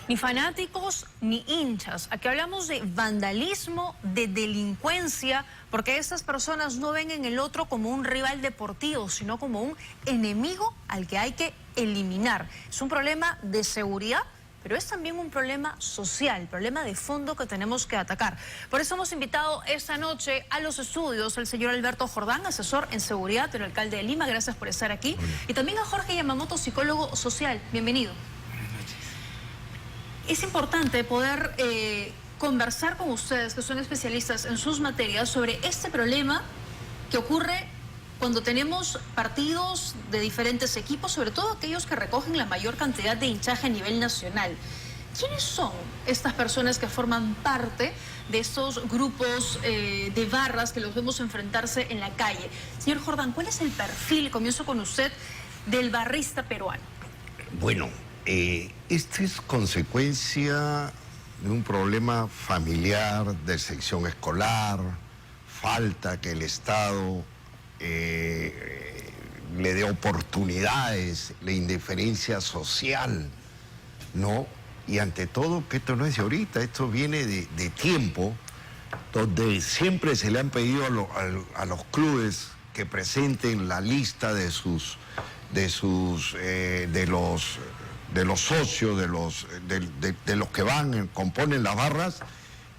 Ni fanáticos ni hinchas. Aquí hablamos de vandalismo, de delincuencia, porque estas personas no ven en el otro como un rival deportivo, sino como un enemigo al que hay que eliminar. Es un problema de seguridad, pero es también un problema social, problema de fondo que tenemos que atacar. Por eso hemos invitado esta noche a los estudios al señor Alberto Jordán, asesor en seguridad del alcalde de Lima. Gracias por estar aquí. Y también a Jorge Yamamoto, psicólogo social. Bienvenido. Es importante poder conversar con ustedes, que son especialistas en sus materias, sobre este problema que ocurre cuando tenemos partidos de diferentes equipos, sobre todo aquellos que recogen la mayor cantidad de hinchaje a nivel nacional. ¿Quiénes son estas personas que forman parte de estos grupos de barras que los vemos enfrentarse en la calle? Señor Jordán, ¿cuál es el perfil, comienzo con usted, del barrista peruano? Bueno, esta es consecuencia de un problema familiar, de sección escolar, falta que el Estado le dé oportunidades, la indiferencia social, ¿no? Y ante todo, que esto no es de ahorita, esto viene de tiempo, donde siempre se le han pedido a los clubes que presenten la lista de los socios, de los que componen las barras,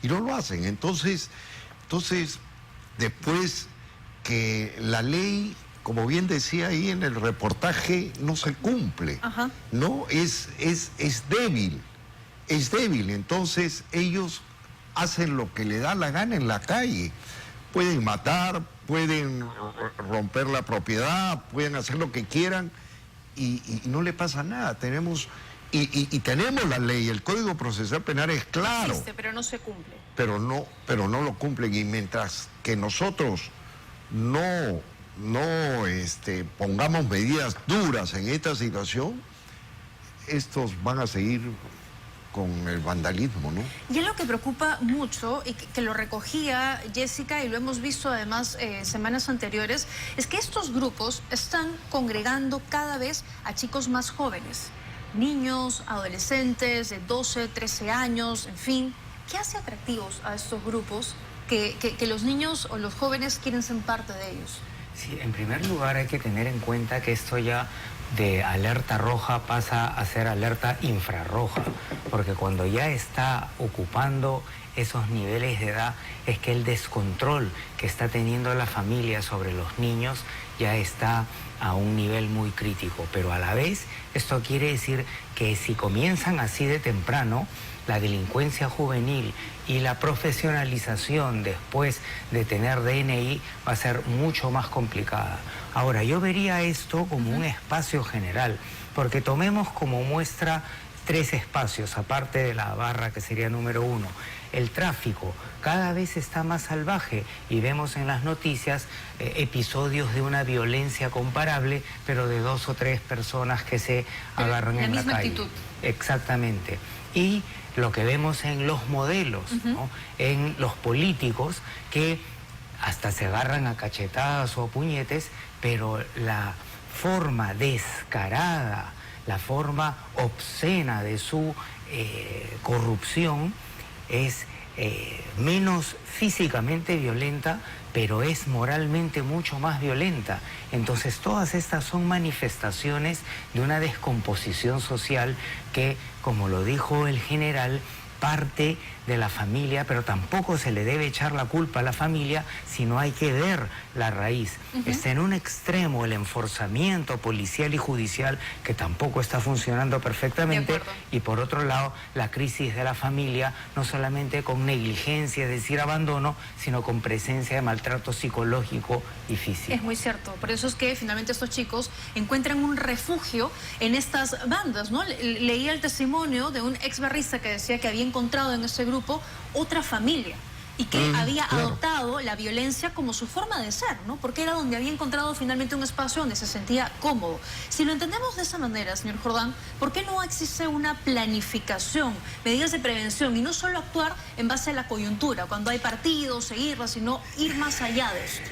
y no lo hacen. Entonces, después que la ley, como bien decía ahí en el reportaje, no se cumple. Ajá. No, es débil, es débil. Entonces ellos hacen lo que le da la gana en la calle. Pueden matar, pueden romper la propiedad, pueden hacer lo que quieran y no le pasa nada. Tenemos la ley, el Código Procesal Penal es claro. Existe, pero no se cumple. Pero no lo cumplen, y mientras que nosotros no pongamos medidas duras en esta situación, estos van a seguir con el vandalismo, ¿no? Y es lo que preocupa mucho, y que lo recogía Jessica, y lo hemos visto además semanas anteriores, es que estos grupos están congregando cada vez a chicos más jóvenes, niños, adolescentes de 12, 13 años, en fin. ¿Qué hace atractivos a estos grupos que los niños o los jóvenes quieren ser parte de ellos? Sí, en primer lugar hay que tener en cuenta que esto ya de alerta roja pasa a ser alerta infrarroja, porque cuando ya está ocupando esos niveles de edad es que el descontrol que está teniendo la familia sobre los niños ya está a un nivel muy crítico. Pero a la vez esto quiere decir que si comienzan así de temprano, la delincuencia juvenil y la profesionalización después de tener DNI va a ser mucho más complicada. Ahora, yo vería esto como un espacio general, porque tomemos como muestra 3 espacios, aparte de la barra que sería número 1. El tráfico cada vez está más salvaje y vemos en las noticias episodios de una violencia comparable, pero de 2 o 3 personas que se agarran en la calle. Actitud. Exactamente. Y lo que vemos en los modelos, ¿no? En los políticos, que hasta se agarran a cachetadas o a puñetes, pero la forma descarada, la forma obscena de su corrupción es menos físicamente violenta, pero es moralmente mucho más violenta. Entonces todas estas son manifestaciones de una descomposición social que, como lo dijo el general, parte de la familia, pero tampoco se le debe echar la culpa a la familia, sino hay que ver la raíz. Está en un extremo el enforzamiento policial y judicial, que tampoco está funcionando perfectamente, y por otro lado la crisis de la familia, no solamente con negligencia, es decir, abandono, sino con presencia de maltrato psicológico y físico. Es muy cierto, por eso es que finalmente estos chicos encuentran un refugio en estas bandas, ¿no? Leía el testimonio de un ex barrista que decía que había encontrado en ese grupo otra familia y que había adoptado la violencia como su forma de ser, ¿no? Porque era donde había encontrado finalmente un espacio donde se sentía cómodo. Si lo entendemos de esa manera, señor Jordán, ¿por qué no existe una planificación, medidas de prevención, y no solo actuar en base a la coyuntura, cuando hay partidos, seguirlas, sino ir más allá de esto?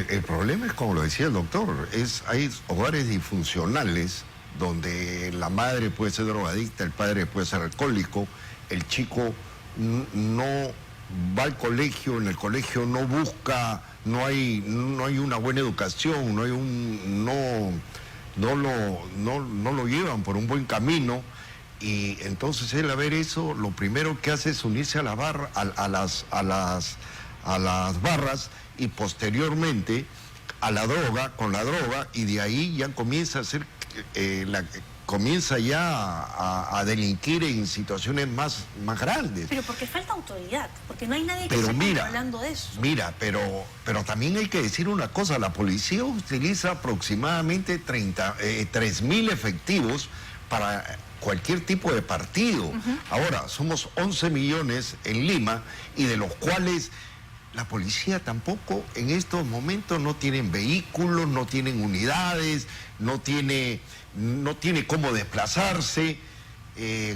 El problema es, como lo decía el doctor, hay hogares disfuncionales donde la madre puede ser drogadicta, el padre puede ser alcohólico, el chico no va al colegio, en el colegio no busca, no hay una buena educación, no lo llevan por un buen camino, y entonces él, a ver eso, lo primero que hace es unirse a la barra, a las barras, y posteriormente a la droga, con la droga, y de ahí ya comienza a hacer comienza ya a delinquir en situaciones más grandes. Pero porque falta autoridad, porque no hay nadie que esté hablando de eso. Mira, pero también hay que decir una cosa, la policía utiliza aproximadamente 3.000 efectivos para cualquier tipo de partido. Ahora, somos 11 millones en Lima, y de los cuales la policía tampoco en estos momentos no tienen vehículos, no tienen unidades, no tiene cómo desplazarse.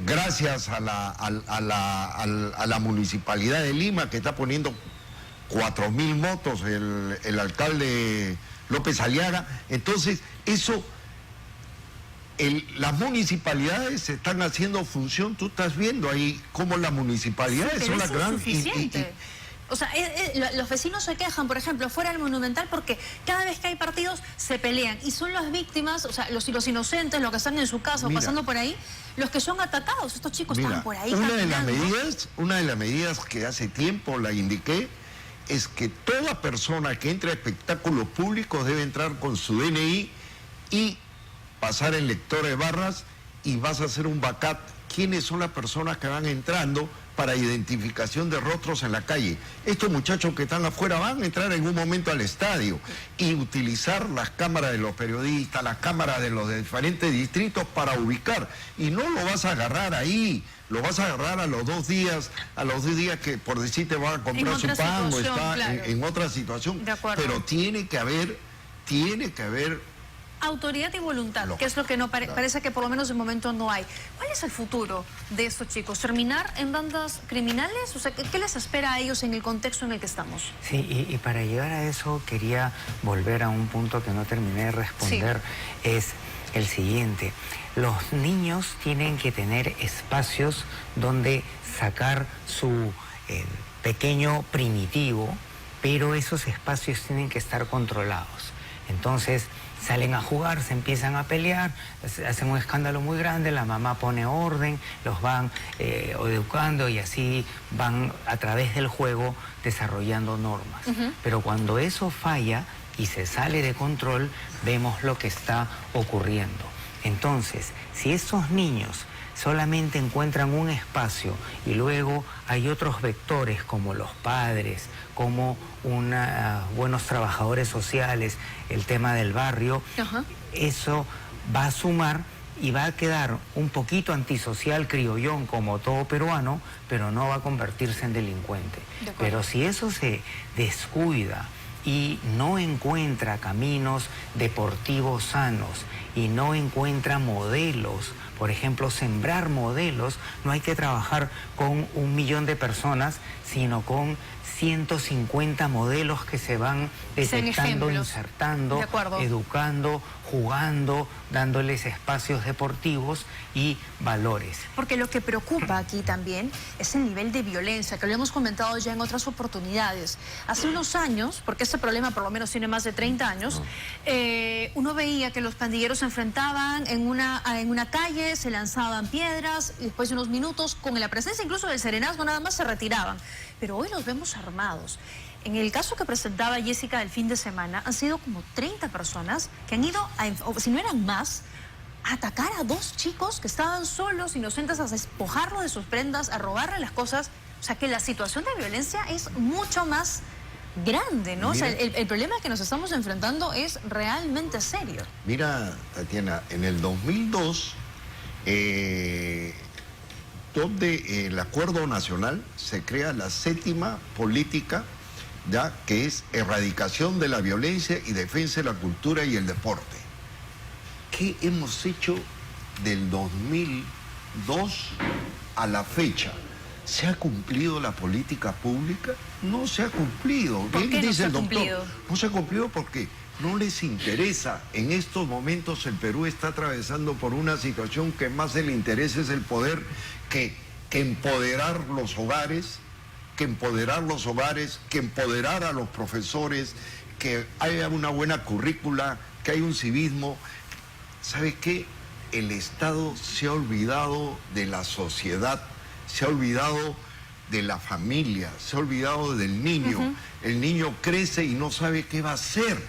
Gracias a la Municipalidad de Lima, que está poniendo 4.000 motos, el alcalde López Aliaga. Entonces, eso, las municipalidades están haciendo función. Tú estás viendo ahí cómo las municipalidades son las grandes. O sea, los vecinos se quejan, por ejemplo, fuera del Monumental, porque cada vez que hay partidos se pelean, y son las víctimas, o sea, los inocentes, los que están en su casa o pasando por ahí, los que son atacados. Estos chicos están por ahí caminando. Una de las medidas que hace tiempo la indiqué es que toda persona que entre a espectáculos públicos debe entrar con su DNI y pasar el lector de barras, y vas a hacer un backup. ¿Quiénes son las personas que van entrando para identificación de rostros en la calle? Estos muchachos que están afuera van a entrar en un momento al estadio, y utilizar las cámaras de los periodistas, las cámaras de los diferentes distritos para ubicar. Y no lo vas a agarrar ahí, lo vas a agarrar a los 2 días, que por decir te va a comprar su pan o está en otra situación. Pero tiene que haber autoridad y voluntad, que es lo que no parece que por lo menos de momento no hay. ¿Cuál es el futuro de estos chicos? ¿Terminar en bandas criminales? O sea, ¿qué les espera a ellos en el contexto en el que estamos? Sí, y para llegar a eso quería volver a un punto que no terminé de responder. Sí. Es el siguiente: los niños tienen que tener espacios donde sacar su pequeño primitivo, pero esos espacios tienen que estar controlados. Entonces, salen a jugar, se empiezan a pelear, hacen un escándalo muy grande, la mamá pone orden, los van educando, y así van a través del juego desarrollando normas. Pero cuando eso falla y se sale de control, vemos lo que está ocurriendo. Entonces, si estos niños solamente encuentran un espacio y luego hay otros vectores como los padres, como buenos trabajadores sociales, el tema del barrio, eso va a sumar y va a quedar un poquito antisocial, criollón, como todo peruano, pero no va a convertirse en delincuente. Pero si eso se descuida y no encuentra caminos deportivos sanos y no encuentra modelos, por ejemplo, sembrar modelos, no hay que trabajar con 1 millón de personas, sino con 150 modelos que se van detectando, insertando, educando, jugando, dándoles espacios deportivos y valores. Porque lo que preocupa aquí también es el nivel de violencia, que lo hemos comentado ya en otras oportunidades. Hace unos años, porque este problema por lo menos tiene más de 30 años, uno veía que los pandilleros se enfrentaban en una calle, se lanzaban piedras, y después de unos minutos, con la presencia incluso del serenazgo, nada más se retiraban. Pero hoy los vemos armados. En el caso que presentaba Jessica del fin de semana, han sido como 30 personas que han ido, o si no eran más, a atacar a 2 chicos que estaban solos, inocentes, a despojarlos de sus prendas, a robarle las cosas. O sea que la situación de violencia es mucho más grande, ¿no? Mira, o sea, el problema que nos estamos enfrentando es realmente serio. Mira, Tatiana, en el 2002... donde el Acuerdo Nacional se crea la 7ª política, ya, que es erradicación de la violencia y defensa de la cultura y el deporte. ¿Qué hemos hecho del 2002 a la fecha? ¿Se ha cumplido la política pública? No se ha cumplido. ¿Por qué no se ha cumplido? No se ha cumplido porque No les interesa. En estos momentos el Perú está atravesando por una situación que más le interesa es el poder que empoderar los hogares, que empoderar a los profesores, que haya una buena currícula, que haya un civismo. ¿Sabe qué? El Estado se ha olvidado de la sociedad, se ha olvidado de la familia, se ha olvidado del niño. El niño crece y no sabe qué va a hacer,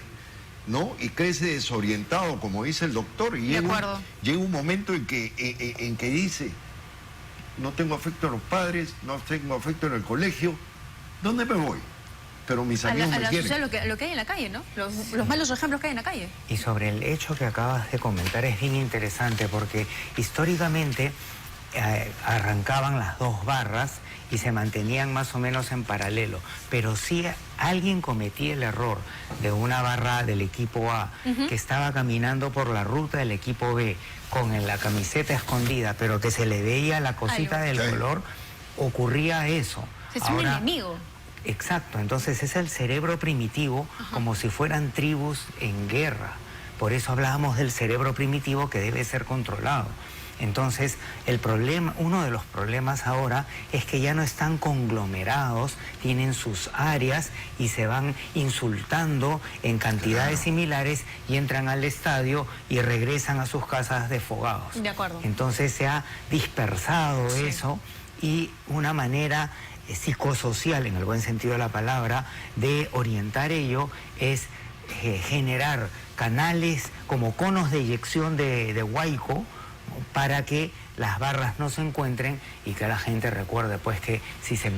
¿no? Y crece desorientado, como dice el doctor. Y llega un momento en que dice, no tengo afecto en los padres, no tengo afecto en el colegio, ¿dónde me voy? Pero mis amigos me quieren. Lo que hay en la calle, ¿no? Los malos ejemplos que hay en la calle. Y sobre el hecho que acabas de comentar es bien interesante porque históricamente arrancaban las dos barras y se mantenían más o menos en paralelo, pero si alguien cometía el error de una barra del equipo A que estaba caminando por la ruta del equipo B con la camiseta escondida, pero que se le veía la cosita del color, ocurría eso. Es un enemigo. Exacto, entonces es el cerebro primitivo, como si fueran tribus en guerra. Por eso hablábamos del cerebro primitivo que debe ser controlado. Entonces, uno de los problemas ahora es que ya no están conglomerados, tienen sus áreas y se van insultando en cantidades similares y entran al estadio y regresan a sus casas desfogados. De acuerdo. Entonces se ha dispersado eso y una manera psicosocial, en el buen sentido de la palabra, de orientar ello es generar canales como conos de eyección de huaico para que las barras no se encuentren y que la gente recuerde pues que si se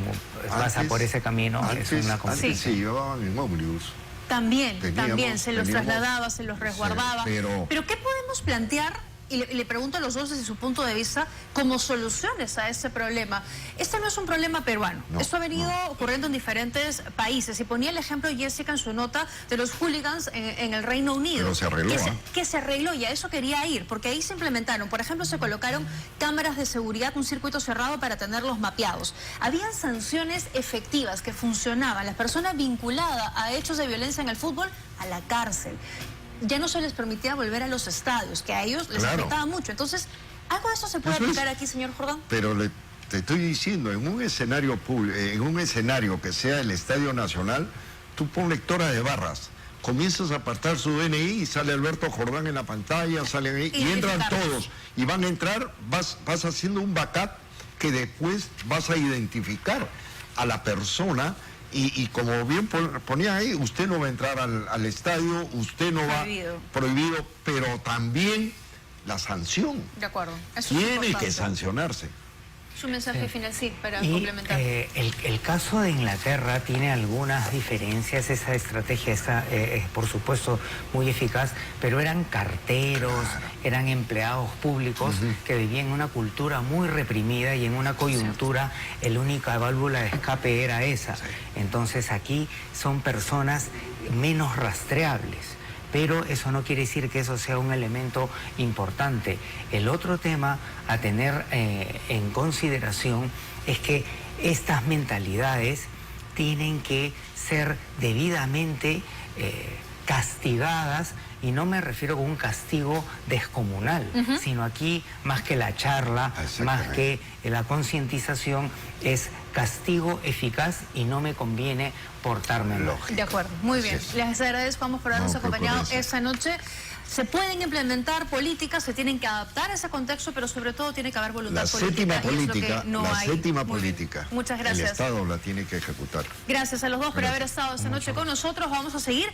pasa por ese camino es una complicación. Antes se llevaban en ómnibus. También se los trasladaba, se los resguardaba. Pero ¿qué podemos plantear? Y le pregunto a los dos desde su punto de vista, como soluciones a ese problema. Este no es un problema peruano. Esto ha venido ocurriendo en diferentes países. Y ponía el ejemplo Jessica en su nota de los hooligans en el Reino Unido. Pero se arregló. Que se arregló y a eso quería ir, porque ahí se implementaron. Por ejemplo, se colocaron cámaras de seguridad, un circuito cerrado para tenerlos mapeados. Habían sanciones efectivas que funcionaban. Las personas vinculadas a hechos de violencia en el fútbol, a la cárcel. Ya no se les permitía volver a los estadios, que a ellos les afectaba mucho. Entonces, ¿algo de eso se puede aplicar aquí, señor Jordán? Pero te estoy diciendo, en un escenario público, en un escenario que sea el Estadio Nacional, tú pon lectora de barras, comienzas a apartar su DNI y sale Alberto Jordán en la pantalla, salen ahí, y entran todos. Y van a entrar, vas haciendo un backup que después vas a identificar a la persona. Y como bien ponía ahí, usted no va a entrar al estadio, usted no va prohibido, pero también la sanción. De acuerdo. Eso tiene que sancionarse. Su mensaje final, sí, para complementar. El caso de Inglaterra tiene algunas diferencias, esa estrategia es por supuesto muy eficaz, pero eran carteros, eran empleados públicos que vivían en una cultura muy reprimida y en una coyuntura la única válvula de escape era esa. Entonces aquí son personas menos rastreables. Pero eso no quiere decir que eso sea un elemento importante. El otro tema a tener en consideración es que estas mentalidades tienen que ser debidamente castigadas, y no me refiero a un castigo descomunal, sino aquí, más que la charla, más que la concientización, es castigo eficaz y no me conviene portarme mal. De acuerdo, muy bien. Les agradezco por habernos acompañado esta noche. Se pueden implementar políticas, se tienen que adaptar a ese contexto, pero sobre todo tiene que haber voluntad política. La séptima política. Muchas gracias. El Estado la tiene que ejecutar. Gracias a los dos por haber estado esta noche con nosotros. Vamos a seguir